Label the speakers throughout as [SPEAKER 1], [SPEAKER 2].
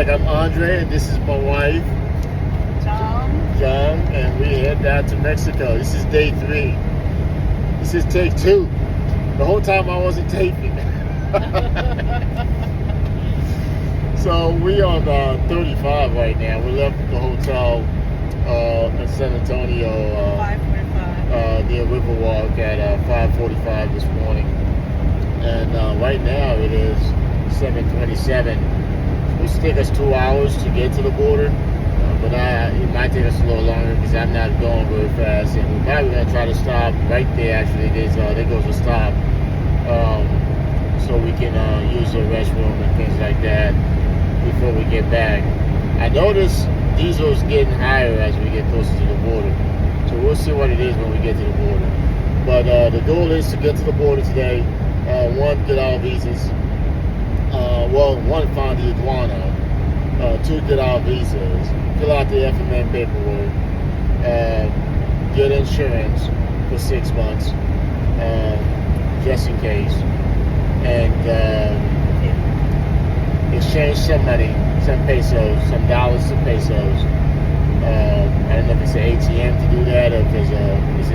[SPEAKER 1] back. I'm Andre, and this is my wife, John, and we head down to Mexico. This is day 3. This is take 2. The whole time I wasn't taping. So we on 35 right now. We left the hotel in San Antonio
[SPEAKER 2] 5:45
[SPEAKER 1] near Riverwalk at 5:45 this morning, and right now it is 7:27. It's supposed to take us 2 hours to get to the border, but it might take us a little longer because I'm not going very fast, and we're probably going to try to stop right there. Actually, there goes a stop, so we can use the restroom and things like that before we get back. I noticed diesel's getting higher as we get closer to the border, so we'll see what it is when we get to the border. But the goal is to get to the border today. One, get our visas. One, find the iguana. 2, get our visas. Fill out the FMN paperwork. Get insurance for 6 months, just in case. And exchange some money, some pesos, some dollars, some pesos. I don't know if it's an ATM to do that, or if there's is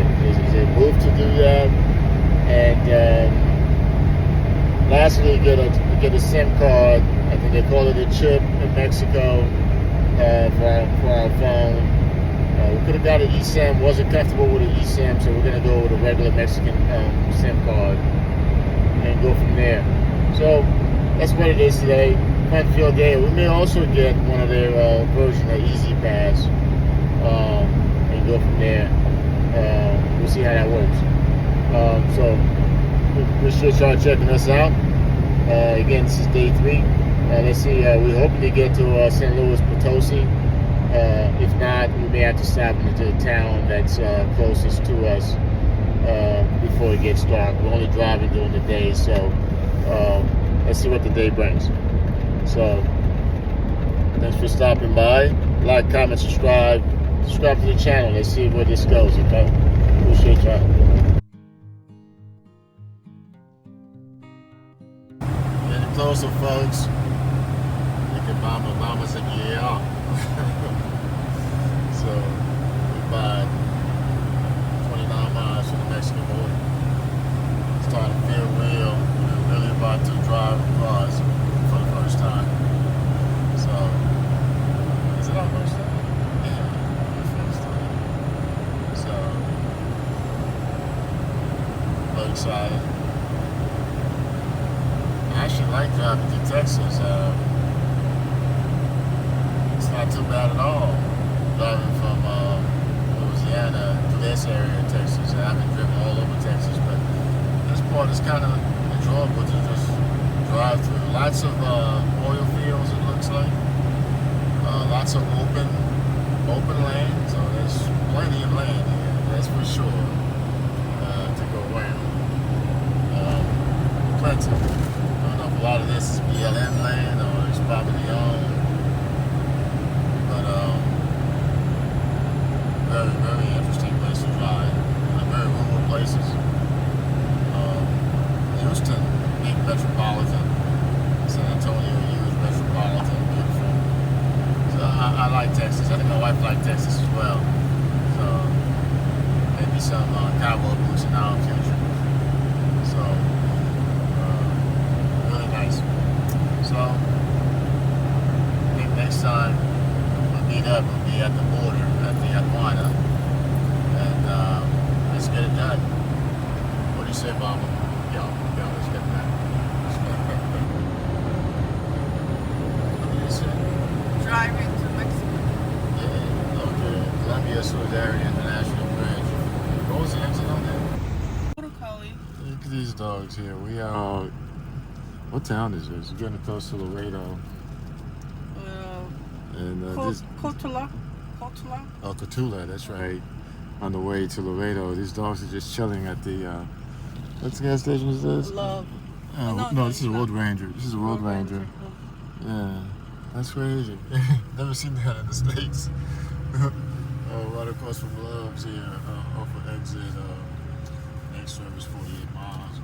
[SPEAKER 1] it a move to do that. And lastly, get a SIM card. I think they call it a chip in Mexico for our phone. We could have got an eSIM. Wasn't comfortable with an eSIM, so we're gonna go with a regular Mexican SIM card and go from there. So that's what it is today. Fun field day. We may also get one of their version of Easy Pass and go from there. We'll see how that works. So we appreciate y'all checking us out. Again, this is day 3. Let's see. We're hoping to get to San Luis Potosi. If not, we may have to stop into the town that's closest to us before it gets dark. We're only driving during the day, so let's see what the day brings. So, thanks for stopping by. Like, comment, subscribe. Subscribe to the channel. Let's see where this goes, okay? Appreciate y'all. Getting closer, folks. Look at Mama. Mama's like, yeah. So, we're about 29 miles from the Mexican border. It's starting to feel real. We're really about to drive across for the first time. So, is it our first time? Yeah, the first time. So, very excited. I actually like driving through Texas. It's not too bad at all. Driving from Louisiana to this area of Texas. I haven't driven all over Texas, but this part is kind of enjoyable to just drive through. Lots of oil fields, it looks like. Lots of open land, so there's plenty of land here, that's for sure, to go around. Plenty. I don't know if a lot of this is BLM land or it's privately owned, but very, very interesting place to drive. Very rural places. Houston, big metropolitan. San Antonio, huge metropolitan, beautiful. So I like Texas. I think my wife likes Texas as well. So maybe some cowboy boots in our future. So really nice. So I think next time we'll meet up. We'll be at the border at the iguana, and let's get it done. What do you say, Mama? Yo, let's get it done.
[SPEAKER 2] driving to Mexico.
[SPEAKER 1] Yeah, okay. Columbia Solidarity International Bridge. What was the exit on there?
[SPEAKER 2] Border collie.
[SPEAKER 1] Look at these dogs here. We are. What town is this? We're getting close to Laredo. And
[SPEAKER 2] Cotula.
[SPEAKER 1] Oh, Cotula, that's right. On the way to Laredo. These dogs are just chilling at the. What gas station is this?
[SPEAKER 2] Love.
[SPEAKER 1] No, this is a Road Ranger. This is a Road Ranger. Yeah. That's crazy. Never seen that in the States. Right across from Love's here, off of exit, next service 48 miles.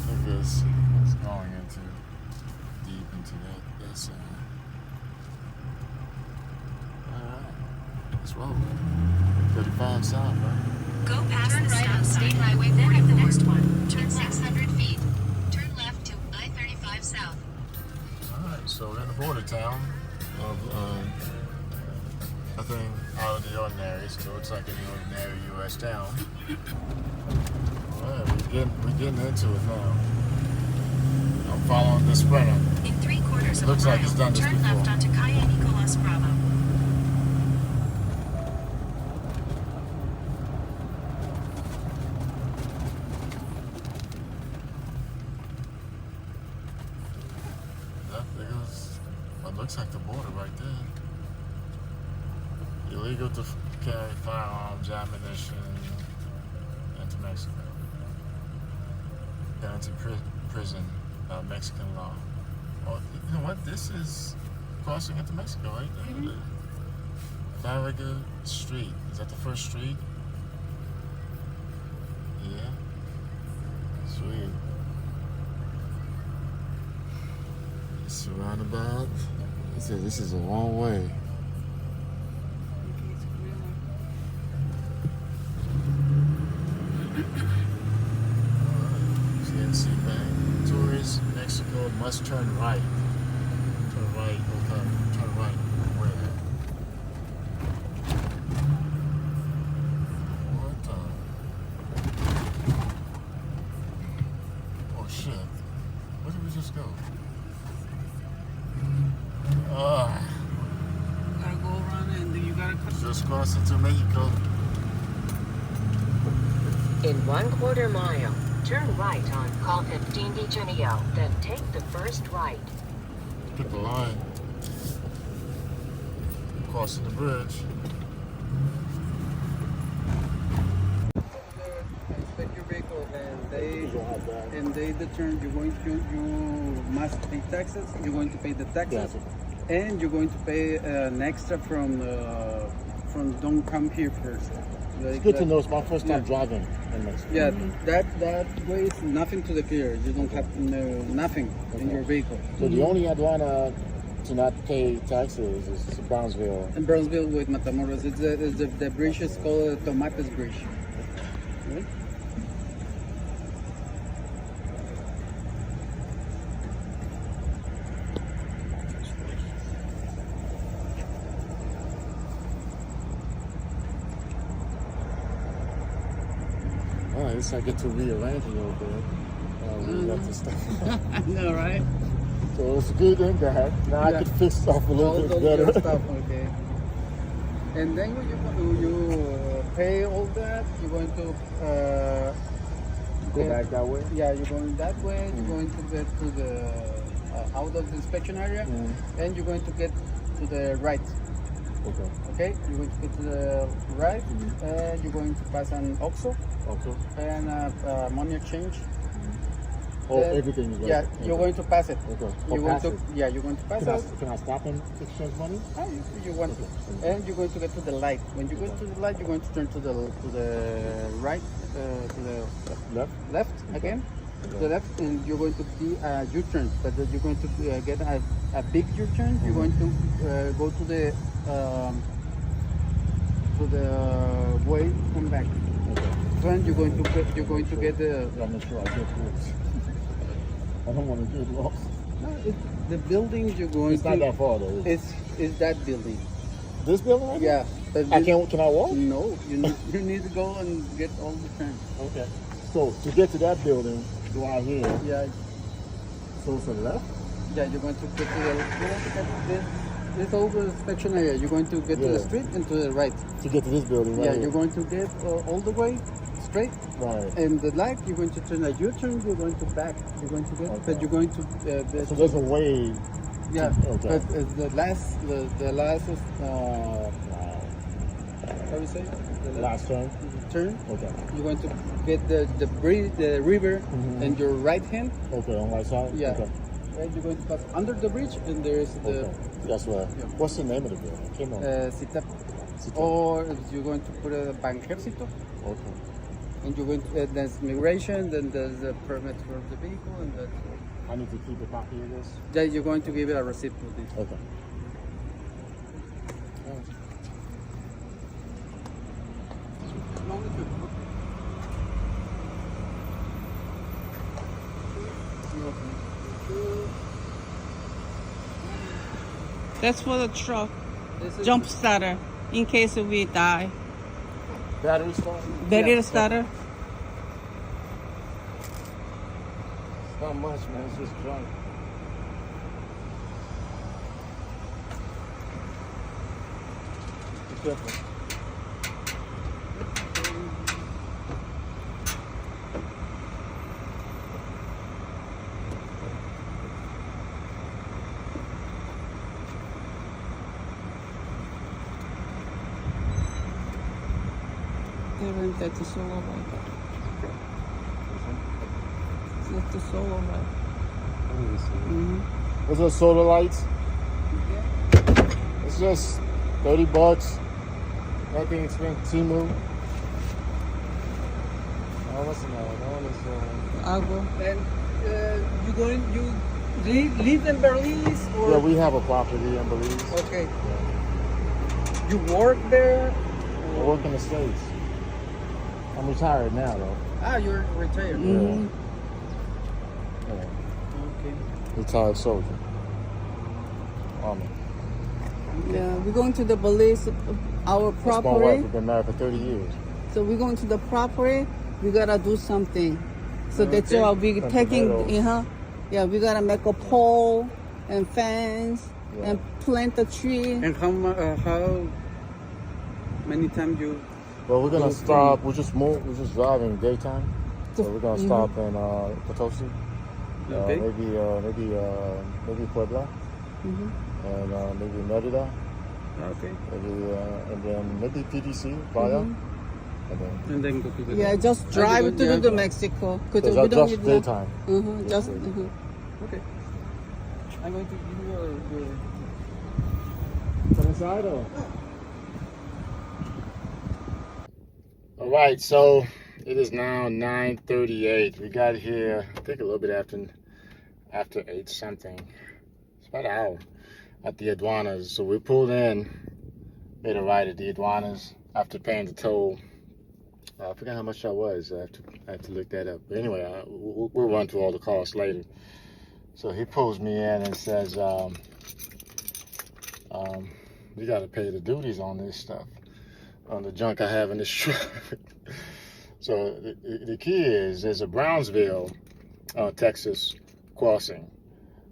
[SPEAKER 1] I guess it's going in. deep into that side. Alright, let's roll. 35 south, right?
[SPEAKER 3] Go past the right on State Highway 44. The next one. Turn 600 feet. Turn left to I-35 south.
[SPEAKER 1] Alright, so we're in the border town of nothing out of the ordinary. So it looks like any ordinary U.S. town. Alright, we're getting into it now. I'm following the Sprinter.
[SPEAKER 3] In 3/4 of
[SPEAKER 1] Looks
[SPEAKER 3] a mile,
[SPEAKER 1] like it's done this
[SPEAKER 3] turn
[SPEAKER 1] before.
[SPEAKER 3] left onto Calle Nicolas Bravo.
[SPEAKER 1] There goes what looks like the border right there. Illegal to carry firearms, ammunition into Mexico. Down to prison, Mexican law. Oh, you know what? This is crossing into Mexico right there. Laredo Street. Is that the first street? Yeah. Sweet. It's roundabout. It says this is a long way. CNC Bank. Tourists, Mexico must turn right. Turn right, okay. Turn right. Where? What the? Oh shit. Where did we just go?
[SPEAKER 2] You gotta go around and then you gotta cut.
[SPEAKER 1] Just crossed into Mexico.
[SPEAKER 4] In 1/4 mile, turn right on Col 15 de Junio, then take the first right.
[SPEAKER 1] Pick the line. Crossing the bridge.
[SPEAKER 2] Inspect your vehicle and they determine you must pay taxes. You're going to pay the taxes, and you're going to pay an extra from don't come here first.
[SPEAKER 1] It's good to know. It's my first time driving in Mexico.
[SPEAKER 2] Yeah, that way is nothing to the clear. You don't have nothing in your vehicle.
[SPEAKER 1] So the only aduana to not pay taxes is Brownsville.
[SPEAKER 2] In Brownsville with Matamoros, the bridge is called Tomates Bridge. Right?
[SPEAKER 1] Oh, at least I get to rearrange a little bit. We got this stuff.
[SPEAKER 2] I know, right?
[SPEAKER 1] So it's good and bad. Now I can fix stuff a little bit better.
[SPEAKER 2] Stuff, okay. And then when you pay all that, you're going to
[SPEAKER 1] Go back that way?
[SPEAKER 2] Yeah, you're going that way. You're going to get to the out of the inspection area, and you're going to get to the right.
[SPEAKER 1] Okay.
[SPEAKER 2] Okay, you're going to get to the right, and you're going to pass an OXXO and money exchange.
[SPEAKER 1] Oh, everything is right.
[SPEAKER 2] Yeah, you're going to pass it.
[SPEAKER 1] Okay.
[SPEAKER 2] You're going to you're going to pass it.
[SPEAKER 1] Can I stop and exchange money?
[SPEAKER 2] You want to, and you're going to get to the light. When you go to the light, you're going to turn to the right, to the left again. To the left, and you're going to do a U-turn, but you're going to get a big U-turn. You're going to go to the way come back.
[SPEAKER 1] Okay.
[SPEAKER 2] Then you're going to get the.
[SPEAKER 1] I'm not sure I get this. I don't want to get lost.
[SPEAKER 2] No, the building you're going
[SPEAKER 1] It's
[SPEAKER 2] to.
[SPEAKER 1] not that far though.
[SPEAKER 2] It's that building.
[SPEAKER 1] This building right
[SPEAKER 2] Yeah.
[SPEAKER 1] here? Can I walk?
[SPEAKER 2] No, you need to go and get all the turns.
[SPEAKER 1] Okay. So to get to that building, go out here.
[SPEAKER 2] Yeah.
[SPEAKER 1] So to the left?
[SPEAKER 2] Yeah, you're going to get to the this over inspection area. You're going to get to the street and to the right.
[SPEAKER 1] To get to this building, right?
[SPEAKER 2] Yeah,
[SPEAKER 1] here.
[SPEAKER 2] you're going to get all the way straight.
[SPEAKER 1] Right.
[SPEAKER 2] And the light, you're going to turn a U-turn. You're going to back. You're going to get, but you're going to.
[SPEAKER 1] So there's a way.
[SPEAKER 2] Yeah.
[SPEAKER 1] Okay.
[SPEAKER 2] But the last is how do you say? The
[SPEAKER 1] Last turn.
[SPEAKER 2] turn.
[SPEAKER 1] Okay.
[SPEAKER 2] You're going to get the river and your right hand.
[SPEAKER 1] Okay, on my side.
[SPEAKER 2] Yeah.
[SPEAKER 1] Okay.
[SPEAKER 2] Right, you're going to pass under the bridge, and there's the.
[SPEAKER 1] Okay. That's right.
[SPEAKER 2] Yeah.
[SPEAKER 1] What's the name of the building? Came on.
[SPEAKER 2] Citap. Or you're going to put a Banjército,
[SPEAKER 1] Okay.
[SPEAKER 2] and you're going to, there's migration, then there's a permit for the vehicle, and that's all.
[SPEAKER 1] I need to keep a copy of this.
[SPEAKER 2] Then you're going to give it a receipt for this.
[SPEAKER 1] Okay.
[SPEAKER 5] That's for the truck.
[SPEAKER 2] This is
[SPEAKER 5] Jump starter, in case we die.
[SPEAKER 1] Battery starter?
[SPEAKER 5] Battery starter.
[SPEAKER 1] It's not much, man. It's just junk. Be careful.
[SPEAKER 5] That's the solo light. That's the solo light.
[SPEAKER 1] Those are solar lights. It's just $30. Nothing expensive. Timu. Oh, what's the name?
[SPEAKER 5] I'll go.
[SPEAKER 2] And you live in Belize or?
[SPEAKER 1] Yeah, we have a property in Belize.
[SPEAKER 2] Okay. You work there?
[SPEAKER 1] I work in the States. I'm retired now, though.
[SPEAKER 2] Ah, you're retired.
[SPEAKER 5] Mm-hmm.
[SPEAKER 1] Yeah.
[SPEAKER 2] Okay.
[SPEAKER 1] Retired soldier. Army.
[SPEAKER 5] Yeah, we're going to the Belize, our
[SPEAKER 1] That's my wife.
[SPEAKER 5] property.
[SPEAKER 1] We've been married for 30 years.
[SPEAKER 5] So we're going to the property. We gotta do something. So that's
[SPEAKER 2] Okay.
[SPEAKER 5] why we're
[SPEAKER 1] Some
[SPEAKER 5] taking.
[SPEAKER 1] tomatoes.
[SPEAKER 5] Yeah, we gotta make a pole and fence
[SPEAKER 1] Yeah.
[SPEAKER 5] and plant a tree.
[SPEAKER 2] And how many times you?
[SPEAKER 1] Well, we're gonna
[SPEAKER 2] Okay.
[SPEAKER 1] stop. We're just driving daytime. So we're gonna
[SPEAKER 5] Mhm.
[SPEAKER 1] stop in Potosi.
[SPEAKER 2] Okay.
[SPEAKER 1] Maybe Puebla,
[SPEAKER 5] Mhm.
[SPEAKER 1] and maybe Merida,
[SPEAKER 2] Okay.
[SPEAKER 1] and then maybe PDC, Playa,
[SPEAKER 5] Mhm.
[SPEAKER 1] and then
[SPEAKER 2] And then go to the.
[SPEAKER 5] Yeah, just drive
[SPEAKER 2] you
[SPEAKER 5] to
[SPEAKER 2] go-
[SPEAKER 5] the Mexico because
[SPEAKER 1] Because
[SPEAKER 5] we don't
[SPEAKER 1] just
[SPEAKER 5] need no-
[SPEAKER 1] daytime.
[SPEAKER 5] Just.
[SPEAKER 2] Okay. I'm going to give you your.
[SPEAKER 1] Come inside or? All right, so it is now 9:38. We got here, I think a little bit after 8 something. It's about an hour at the Aduanas. So we pulled in, made a right at the Aduanas after paying the toll. I forgot how much that was. I have to look that up. But anyway, we'll run through all the costs later. So he pulls me in and says, you got to pay the duties on this stuff, on the junk I have in this truck. So the key is there's a Brownsville, Texas crossing.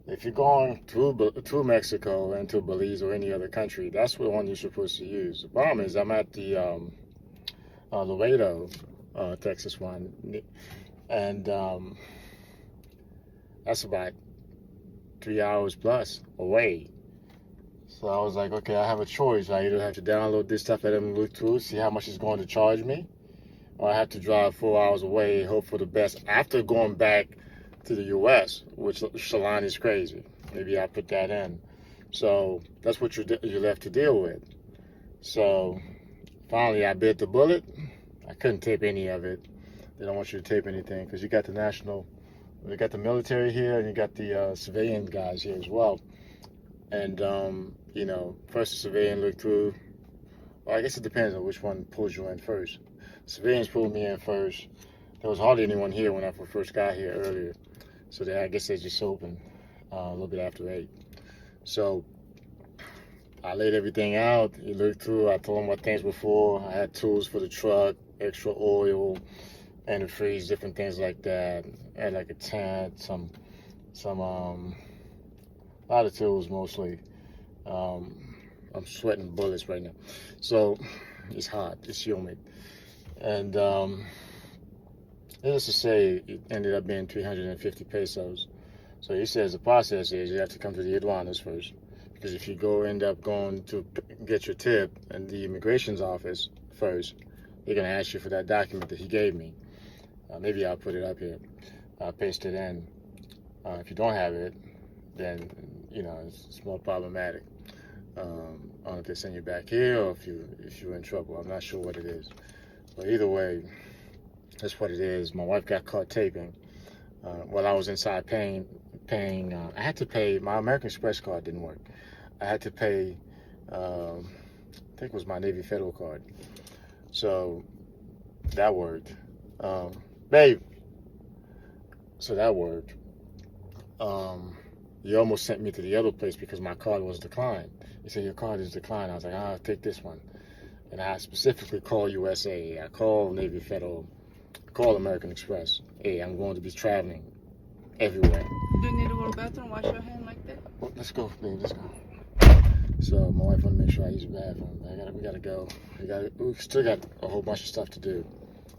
[SPEAKER 1] If you're going through Mexico into Belize or any other country, that's the one you're supposed to use. The problem is I'm at the Laredo, Texas one, and that's about 3 hours plus away. So I was like, okay, I have a choice. I either have to download this stuff, let them look through, see how much it's going to charge me, or I have to drive 4 hours away, hope for the best after going back to the U.S., which Shalani is crazy. Maybe I'll put that in. So that's what you're left to deal with. So finally, I bit the bullet. I couldn't tape any of it. They don't want you to tape anything because you got the military here, and you got the civilian guys here as well. And first the civilian looked through. Well, I guess it depends on which one pulls you in first. Civilians pulled me in first. There was hardly anyone here when I first got here earlier. So I guess they just opened a little bit after 8. So I laid everything out. He looked through. I told him what things were for. I had tools for the truck, extra oil, antifreeze, different things like that. I had like a tent, some a lot of tools mostly. I'm sweating bullets right now. So it's hot, it's humid. And needless to say, it ended up being 350 pesos. So he says the process is you have to come to the aduanas first. Because if you end up going to get your tip in the immigration's office first, they're going to ask you for that document that he gave me. Maybe I'll put it up here. I'll paste it in. If you don't have it, then it's more problematic. I don't know if they send you back here or if you're in trouble. I'm not sure what it is. But either way, that's what it is. My wife got caught taping while I was inside paying paying. I had to pay. My American Express card didn't work. I had to pay. I think it was my Navy Federal card. So that worked, babe. So that worked. You almost sent me to the other place because my card was declined. He said your card is declined. I was like, I'll take this one. And I specifically called USA. I called Navy Federal. I called American Express. Hey, I'm going to be traveling everywhere.
[SPEAKER 5] Do you need to go to the bathroom? Wash your hand like that?
[SPEAKER 1] Well, let's go, babe. Let's go. So my wife want to make sure I use the bathroom. We gotta go. We still got a whole bunch of stuff to do.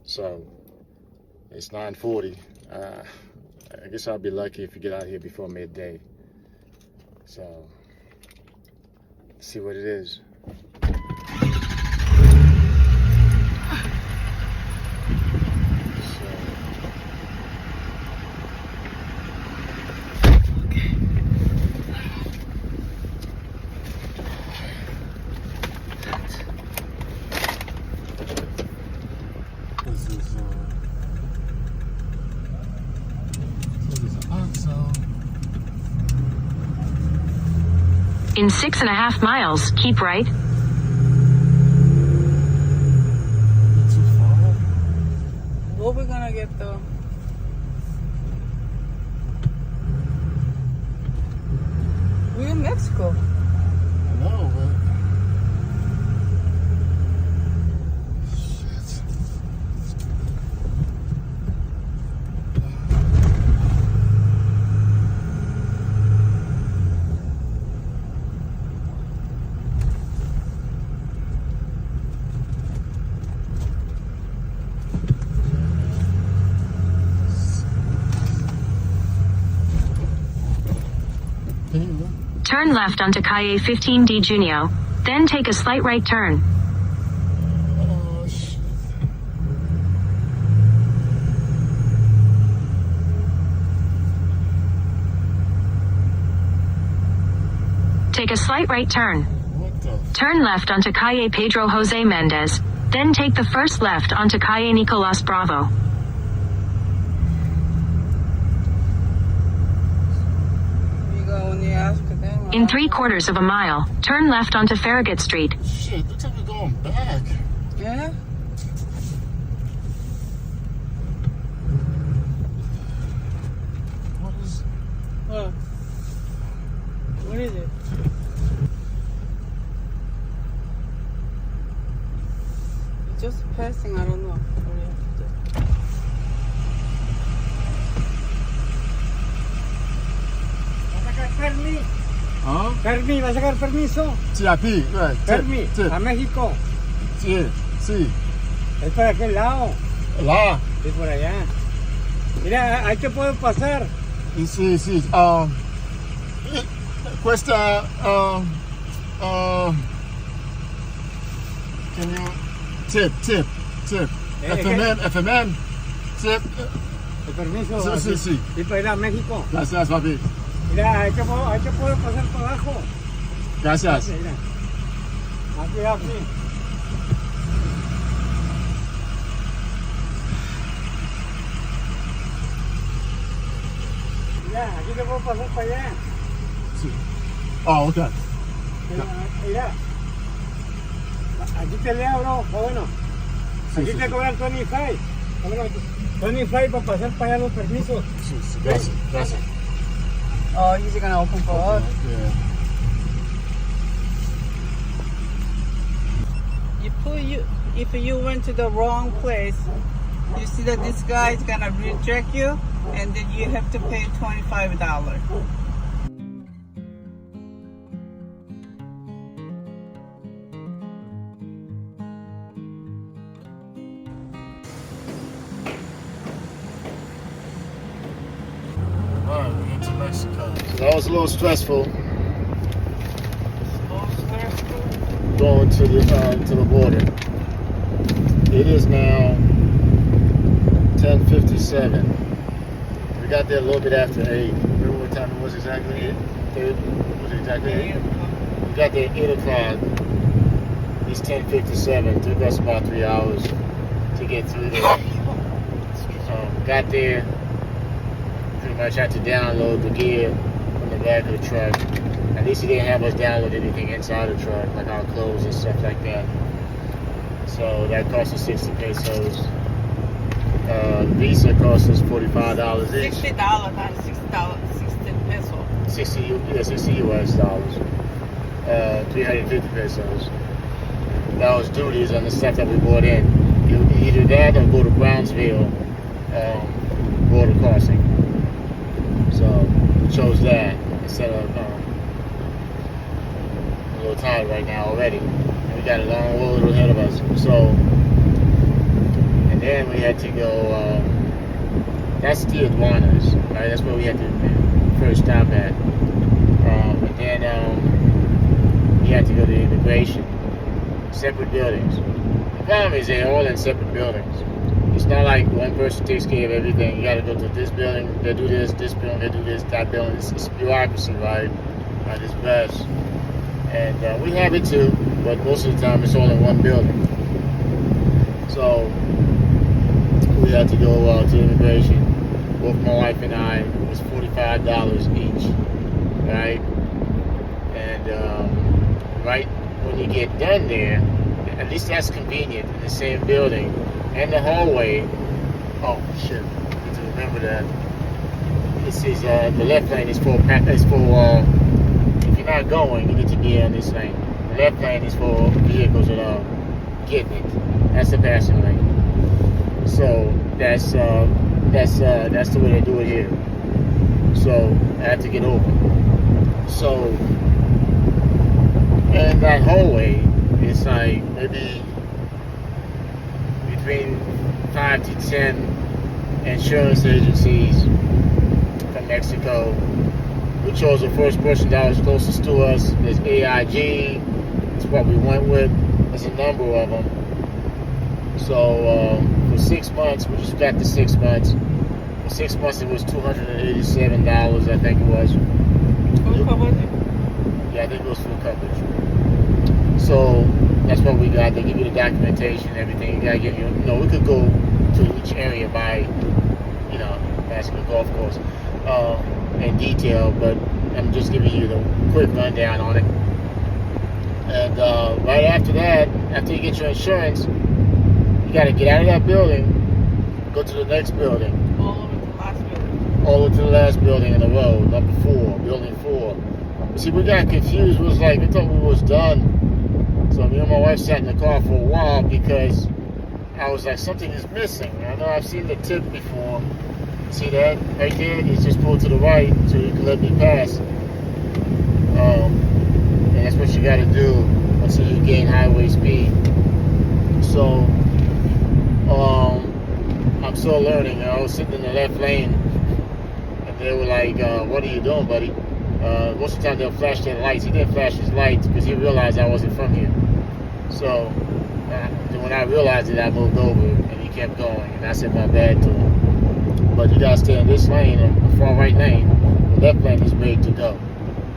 [SPEAKER 1] So it's 9:40. I guess I'll be lucky if we get out here before midday. So let's see what it is.
[SPEAKER 4] In 6.5 miles, keep right.
[SPEAKER 5] What we gonna get though? We're in Mexico.
[SPEAKER 1] I know, but
[SPEAKER 4] Turn left onto Calle 15 de Junio, then take a slight right turn. Take a slight right turn. Turn left onto Calle Pedro Jose Mendez, then take the first left onto Calle Nicolas Bravo. In 3/4 of a mile, turn left onto Farragut Street.
[SPEAKER 1] Shit, looks like we're going back.
[SPEAKER 5] Yeah?
[SPEAKER 1] What is...
[SPEAKER 5] What is it? It's just passing, I don't know.
[SPEAKER 1] ¿Ah?
[SPEAKER 2] Fermi, ¿va a sacar permiso?
[SPEAKER 1] Sí, a ti.
[SPEAKER 2] Fermi,
[SPEAKER 1] Sí,
[SPEAKER 2] a México.
[SPEAKER 1] sí, sí.
[SPEAKER 2] Es para aquel lado.
[SPEAKER 1] La.
[SPEAKER 2] Es por allá. Mira, ahí te puedo pasar.
[SPEAKER 1] Sí, sí. Cuesta... can you... Tip. FMN. Tip.
[SPEAKER 2] El permiso.
[SPEAKER 1] Sí, sí.
[SPEAKER 2] Y para ir a México.
[SPEAKER 1] Gracias, papi.
[SPEAKER 2] Mira, ahí te puedo pasar por abajo.
[SPEAKER 1] Gracias.
[SPEAKER 2] Mira. Aquí. Mira, aquí te puedo pasar para allá.
[SPEAKER 1] Sí. Oh, ok.
[SPEAKER 2] Mira. Aquí te le abro, bueno.
[SPEAKER 1] Sí,
[SPEAKER 2] Aquí
[SPEAKER 1] sí,
[SPEAKER 2] te
[SPEAKER 1] sí.
[SPEAKER 2] cobran 25. 25 para pasar para allá los permisos.
[SPEAKER 1] Sí, gracias.
[SPEAKER 5] Oh, he's gonna open for us.
[SPEAKER 1] Yeah.
[SPEAKER 5] If you went to the wrong place, you see that this guy is gonna reject you, and then you have to pay $25.
[SPEAKER 1] Alright, we're into Mexico. So that was a little stressful. Going to the border. It is now 10:57. We got there a little bit after 8. Remember what time it was exactly? 8. Was it exactly 8? We got there at 8 o'clock. It's 10:57. Took us about 3 hours to get through there. Got there. pretty much had to download the gear from the back of the truck. At least he didn't have us download anything inside the truck, like our clothes and stuff like that. So that cost us 60 pesos. Visa cost us $45 each.
[SPEAKER 5] $60, not $60, 60 peso.
[SPEAKER 1] 60 US dollars. 350 pesos. That was duties on the stuff that we bought in. Either that or go to Brownsville border crossing. So we chose that instead of a little tired right now already. And we got a long road ahead of us. So, and then we had to go. That's the Aduanas, right? That's where we had to first stop at. And then we had to go to immigration. Separate buildings. The problem is they're all in separate buildings. It's not like one person takes care of everything. You got to go to this building, they do this building, they do this, that building. It's bureaucracy, right? At its best. And we have it too, but most of the time it's all in one building. So we had to go to immigration. Both my wife and I, it was $45 each, right? And right when you get done there, at least that's convenient in the same building. And the hallway, oh shit, I need to remember that. This is the left lane is for if you're not going, you need to be on this lane. The left lane is for vehicles that are getting it. That's the passing lane. So that's the way they do it here. So I had to get over. So and that hallway is like maybe between 5 to 10 insurance agencies from Mexico. We chose the first person that was closest to us. There's AIG. That's what we went with. There's a number of them. So for 6 months, we just got the 6 months. For 6 months, it was $287, I think it was.
[SPEAKER 5] Full coverage?
[SPEAKER 1] Yeah, I think it was full coverage. So that's what we got. They give you the documentation, everything. You gotta get we could go to each area by, asking a golf course in detail, but I'm just giving you the quick rundown on it. And right after that, after you get your insurance, you gotta get out of that building, go to the next building.
[SPEAKER 5] All over to the last building.
[SPEAKER 1] All over to the last building in the road, number 4, building 4. See, we got confused. It was like, we thought we was done. So me and my wife sat in the car for a while because I was like, something is missing. I know I've seen the tip before. See that? Right there? It's just pulled to the right so you can let me pass. And that's what you got to do until you gain highway speed. So, I'm still learning. I was sitting in the left lane and they were like, what are you doing, buddy? Most of the time they'll flash their lights. He didn't flash his lights because he realized I wasn't from here. So when I realized it, I moved over and he kept going. And I said my bad to him. But you gotta stay in this lane, the far right lane. The left lane is ready to go.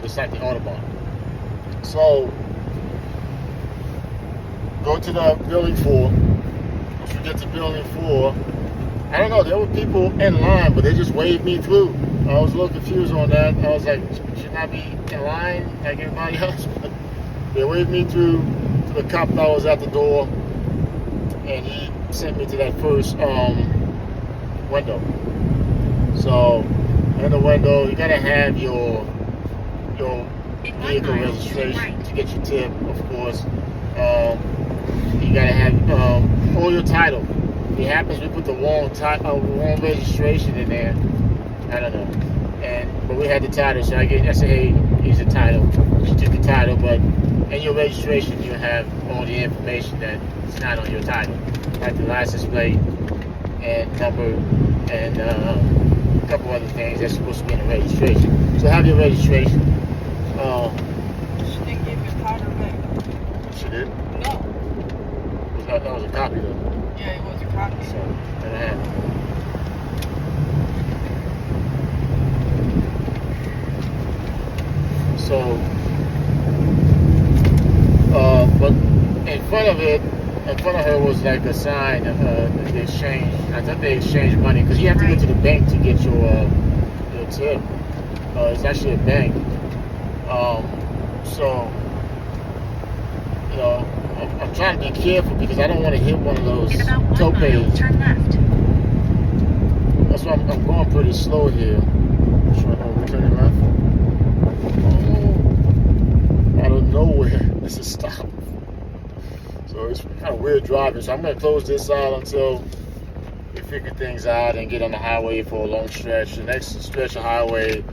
[SPEAKER 1] Just like the Autobahn. So go to the building 4. Once you get to building 4, I don't know, there were people in line, but they just waved me through. I was a little confused on that. I was like, shouldn't I be in line like everybody else? But they waved me through to the cop that was at the door, and he sent me to that first window. So in the window, you gotta have your vehicle registration to get your tip, of course. You gotta have all your title. It happens we put the wrong registration in there. I don't know. But we had the title, so I said, hey, here's the title. She took the title, but in your registration you have all the information that's not on your title. Like the license plate and number and a couple other things that's supposed to be in the registration. So have your registration.
[SPEAKER 5] She didn't give your title back.
[SPEAKER 1] She did?
[SPEAKER 5] No.
[SPEAKER 1] That was a copy though.
[SPEAKER 5] Yeah, it was a copy.
[SPEAKER 1] So that happened. So, but in front of her was like a sign of the exchange. I thought they exchanged money because you have to go to the bank to get your tip. It's actually a bank. So, you know, I'm trying to be careful because I don't want to hit one of those
[SPEAKER 4] In about 1
[SPEAKER 1] tow
[SPEAKER 4] mile,
[SPEAKER 1] pays.
[SPEAKER 4] turn left.
[SPEAKER 1] That's why I'm going pretty slow here. We're turning left. Oh, out of nowhere, this is stop. So it's kind of weird driving. So I'm going to close this out until we figure things out and get on the highway for a long stretch. The next stretch of highway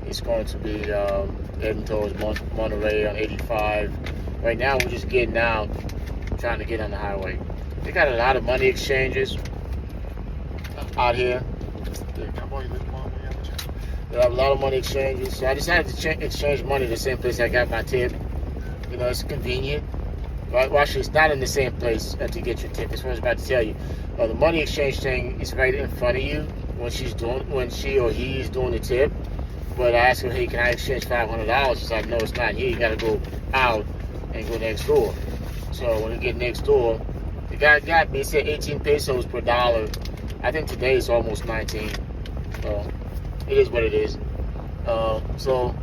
[SPEAKER 1] is going to be heading towards Monterey on 85. Right now we're just getting out, trying to get on the highway. They got a lot of money exchanges out here. They have a lot of money exchanges. So I decided to exchange money the same place I got my tip. You know, it's convenient. Right? Well, actually, it's not in the same place to get your tip. That's what I was about to tell you. The money exchange thing is right in front of you when she or he is doing the tip. But I asked her, hey, can I exchange $500? She's like, no, it's not here. You got to go out and go next door. So when you get next door, the guy got me, it said 18 pesos per dollar. I think today it's almost 19. So it is what it is. So,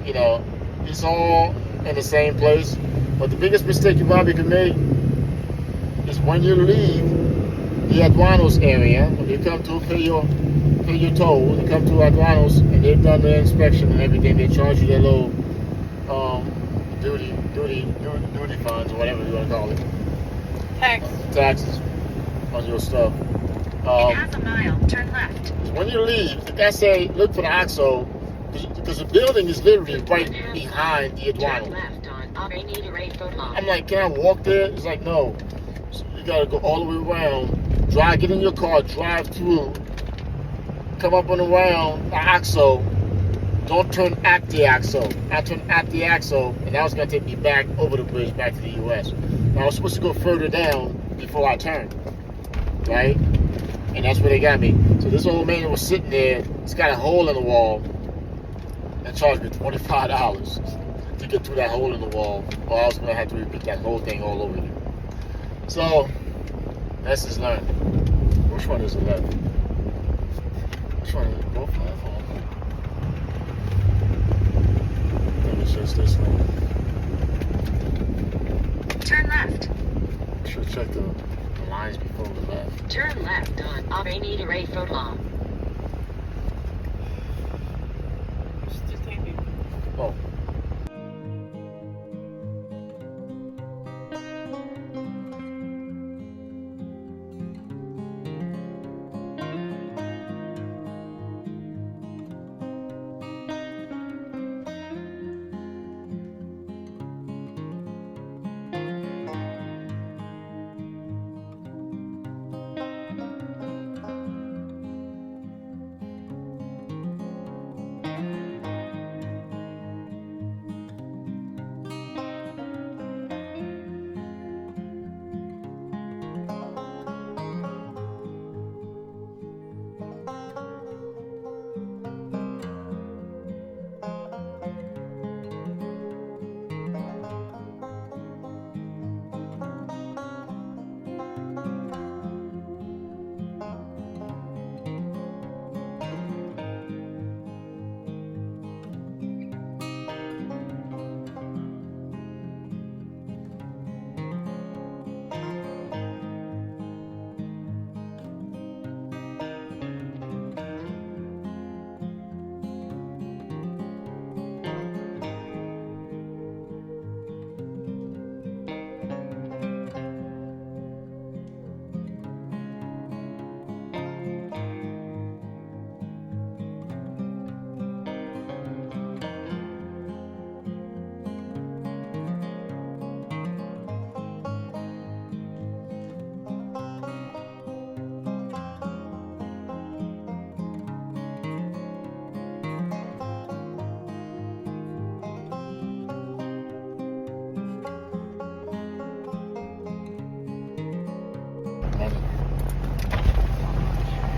[SPEAKER 1] you know, it's all in the same place. But the biggest mistake you probably can make is when you leave the Aduanos area, when you come to pay your toll, when you come to Aduanos and they've done their inspection and everything, they charge you their little duty funds or whatever you want to call it. Taxes on your stuff.
[SPEAKER 4] In half a mile, turn left.
[SPEAKER 1] When you leave, the guy say, look for the OXXO, because the building is literally right behind the
[SPEAKER 4] Turn
[SPEAKER 1] Aduano.
[SPEAKER 4] left on Avenida Ray Footlaw.
[SPEAKER 1] I'm like, can I walk there? It's like, no. So you gotta go all the way around, get in your car, drive through, come up and around the OXXO. Don't turn at the OXXO. I turned at the OXXO, and that was gonna take me back over the bridge back to the US. Now I was supposed to go further down before I turned, right? And that's where they got me. So this old man was sitting there, it's got a hole in the wall, and charged me $25 to get through that hole in the wall, or I was gonna have to repeat that whole thing all over again. So, lessons learned. Which one is the left? Which one is it? Both left? I think it's just this one.
[SPEAKER 4] Turn left.
[SPEAKER 1] Should check the lines before we left.
[SPEAKER 4] Turn left on Avenida Ray Footlaw.
[SPEAKER 5] Still taking.
[SPEAKER 1] Oh.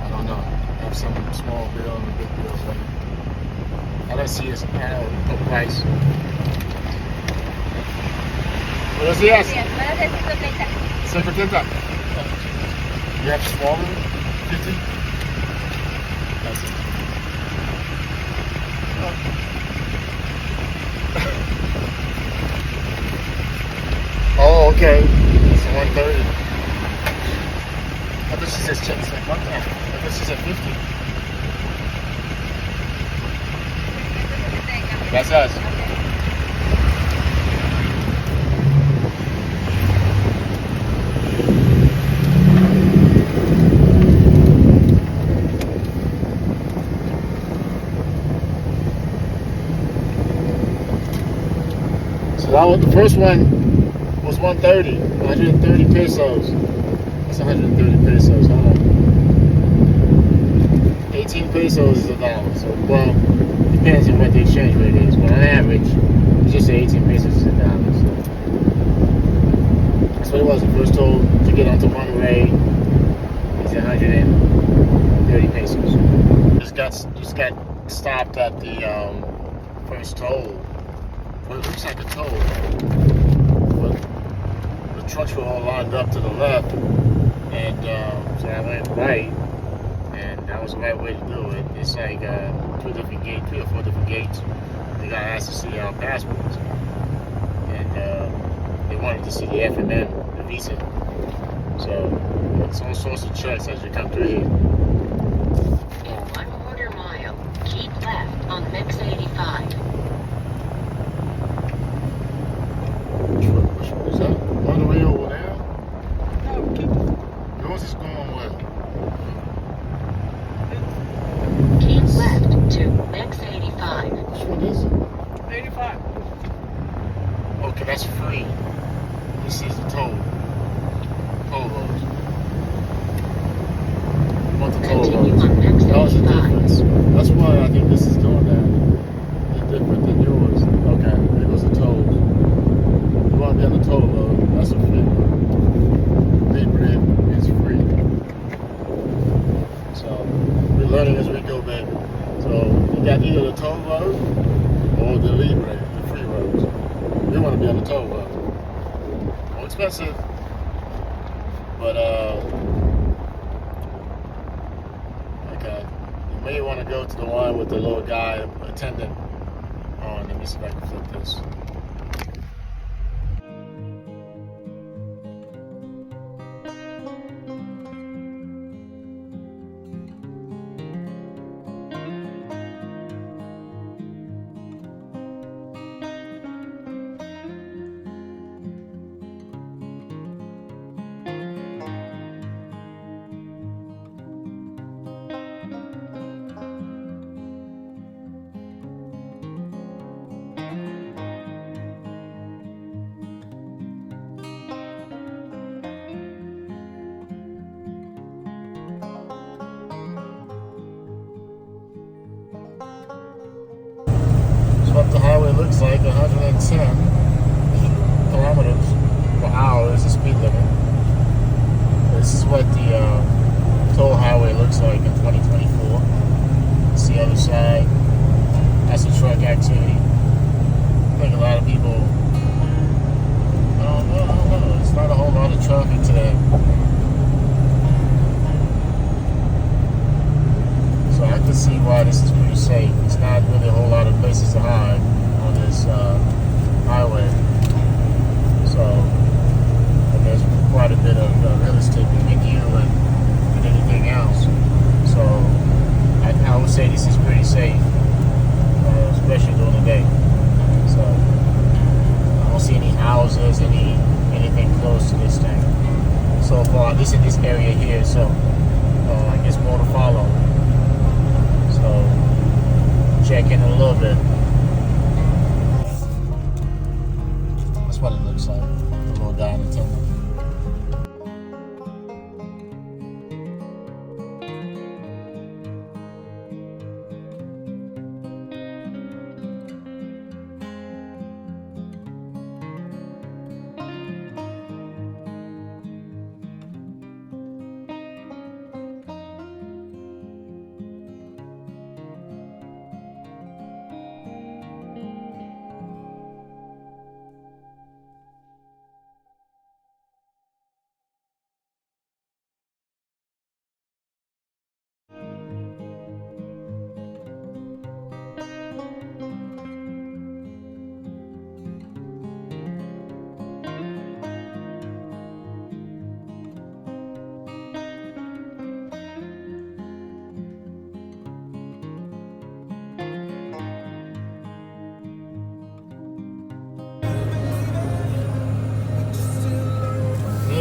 [SPEAKER 1] I don't know. Have some small bill and a big bill. All I see is the price. Buenos días. 170. You have smaller? 50? That's it. Okay, it's 130. I thought she said check. It's like 1 time. I thought she said 50. That's us. So that was, the first one was 130, 130 pesos. That's 130 pesos. Hold on. 18 pesos is a dollar. So, well, depends on what the exchange rate is. But on average, it's just 18 pesos is a dollar. So that's what it was. The first toll to get onto one way is 130 pesos. Just got stopped at the first toll. Well, it looks like a toll. But the trucks were all lined up to the left, and so I went right, and that was the right way to do it. It's like 3 or 4 different gates. They got asked to see our passports, and they wanted to see the FMN, the visa. So it's all sorts of checks as you come through here.
[SPEAKER 4] In 1/4 mile, keep left on Mix 85.
[SPEAKER 1] Which one is that? On the way over there?
[SPEAKER 5] No, keep
[SPEAKER 1] Yours is going well.
[SPEAKER 4] Keep left to Mix 85.
[SPEAKER 1] Which one is it?
[SPEAKER 5] 85.
[SPEAKER 1] Okay, that's free. This is the toll. Toll roads. Want the toll
[SPEAKER 4] Continue
[SPEAKER 1] roads.
[SPEAKER 4] on Mix
[SPEAKER 1] That was the
[SPEAKER 4] 85.
[SPEAKER 1] difference. That's why I think this is doing that. It's different than yours. Okay, there goes the tolls. You want to be on the toll road, that's a free road. Libre is free. So, we're learning as we go, baby. So, you got either the toll road or the Libre, the free roads. We want to be on the toll road. More expensive, but okay. You may want to go to the one with the little guy attendant on. Let me see if I can flip this. What the highway looks like, 110 kilometers per hour is the speed limit. This is what the toll highway looks like in 2024. It's the other side. That's the truck activity. I think a lot of people, I don't know. It's not a whole lot of traffic today. So I can see why this is pretty safe. It's not really a whole lot of places to hide on this highway. So, and there's quite a bit of real estate between you and anything else. So, I would say this is pretty safe, especially during the day. So, I don't see any houses, anything close to this thing. So far, at least in this area here. So, I guess more to follow. So, check in a little bit. That's what it looks like. The little guy in the tunnel.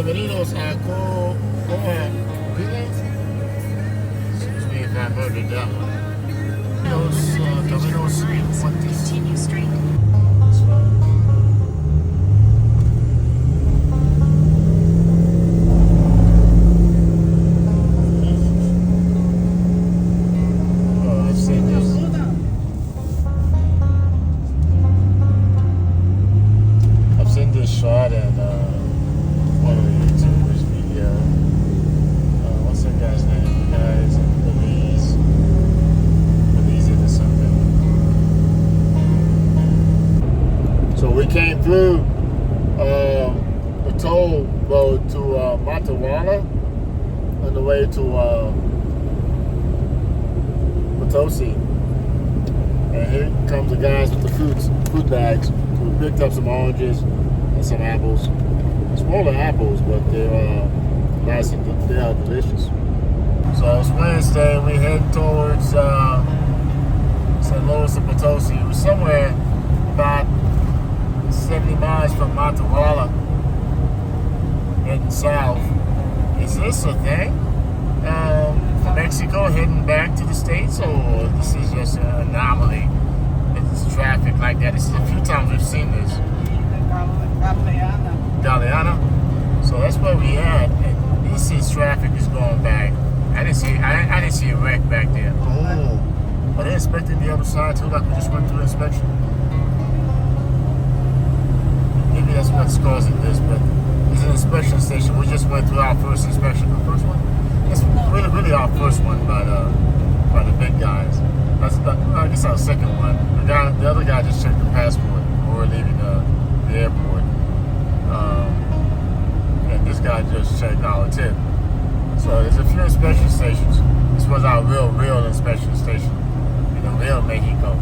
[SPEAKER 1] Bienvenidos a excuse me if I murdered that one. Caminos
[SPEAKER 3] Continue straight.
[SPEAKER 1] I've seen this shot and one of the YouTubers video. What's that guy's name? The guy's in Belize or something. So we came through the toll road to Matawala on the way to Potosi. And here comes the guys with the food bags. We picked up some oranges and some apples. Smaller apples, but they're nice and they are delicious. So it's Wednesday. We head towards San Luis Potosi. We're somewhere about 70 miles from Matawala, heading south. Is this a thing? From Mexico heading back to the States, or this is just an anomaly? It's traffic like that. This is a few times we've seen this. Galeana. So that's where we at, and this is traffic is going back. I didn't see a wreck back there. Oh, are they inspecting the other side too? Like we just went through inspection. Maybe that's what's causing this, but it's an inspection station. We just went through our first inspection. The first one? It's really our first one by the big guys. I guess our second one. The other guy just checked the passport when we were leaving the airport. And this guy just checked our tip. So there's a few inspection stations. This was our real inspection station in the real Mexico.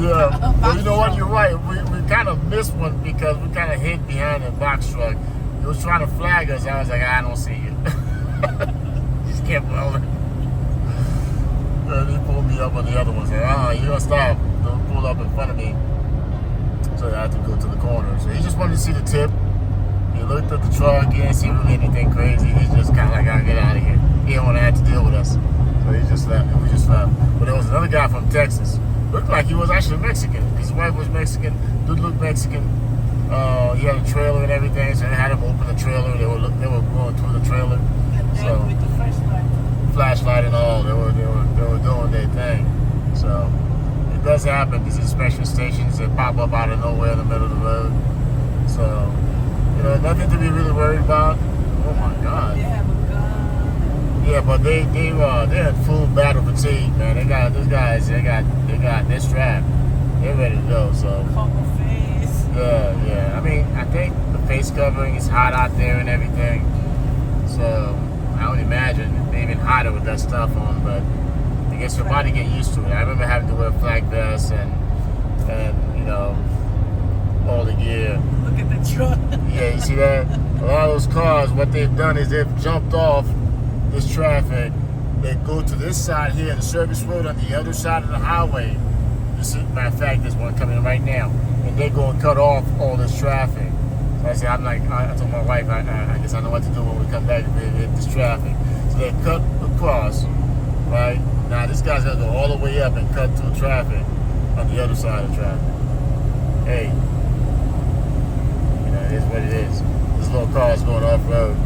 [SPEAKER 1] Yeah, well, you know what? You're right. We kind of missed one because we kind of hid behind a box truck. He was trying to flag us. I was like, I don't see you. Just kept rolling. And he pulled me up on the other one. Said, you're going to stop. Don't pull up in front of me. So I had to go to the corner. So he just wanted to see the tip. He looked at the truck. He didn't see really anything crazy. He's just kind of like, I gotta get out of here. He didn't want to have to deal with us. So he just left. We just left. But there was another guy from Texas. Looked like he was actually Mexican. His wife was Mexican. Did look Mexican. He had a trailer and everything, so they had him open the trailer. They were going through the trailer. So
[SPEAKER 5] with the
[SPEAKER 1] flashlight and all, they were doing their thing. So it does happen. These inspection stations that pop up out of nowhere in the middle of the road. So nothing to be really worried about. Oh my God.
[SPEAKER 5] They have a gun.
[SPEAKER 1] Yeah, but they're in full battle fatigue, man. They got they're strapped. They're ready to go. So.
[SPEAKER 5] Cover face.
[SPEAKER 1] Yeah. I mean, I think the face covering is hot out there and everything. So I would imagine it's even hotter with that stuff on. But I guess your body get used to it. I remember having to wear flag vests and all the gear.
[SPEAKER 5] Look at the truck.
[SPEAKER 1] Yeah, you see that? A lot of those cars, what they've done is they've jumped off this traffic. They go to this side here, the service road on the other side of the highway. You see, matter of fact, there's one coming right now. And they go and cut off all this traffic. So I said, I told my wife, I guess I know what to do when we come back and hit this traffic. So they cut across, right? Now this guy's gonna go all the way up and cut through traffic on the other side of traffic. Hey. It is what it is. This little car is going off-road.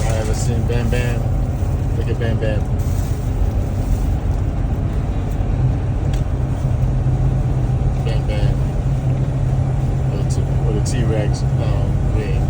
[SPEAKER 1] I ever seen Bam Bam? Look at Bam Bam. Bam Bam. With a T-Rex wing.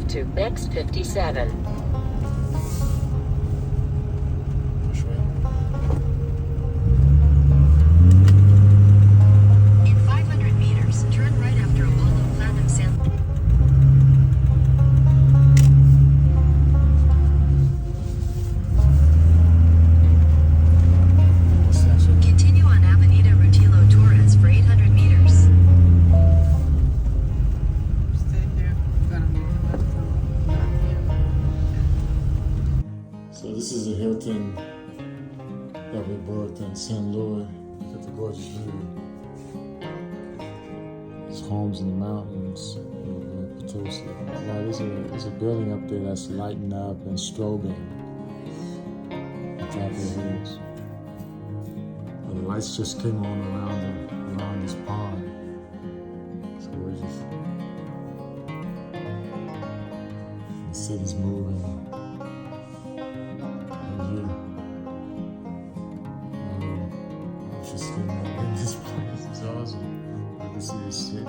[SPEAKER 4] to X57.
[SPEAKER 1] Which way?
[SPEAKER 3] In 500 meters, turn right after Apollo Platinum San.
[SPEAKER 1] What's that? So
[SPEAKER 3] Continue on Avenida Rutilo Torres for 800 meters.
[SPEAKER 2] Stay here. Gonna be
[SPEAKER 1] So this is a Hilton that we booked in St. Louis. Look at the gorgeous view. There's homes in the mountains over Potosi. Now there's a building up there that's lighting up and strobing on top of the hills. And the lights just came on around this pond. It's gorgeous. The city's moving. Interesting. This place is awesome. I can see the city.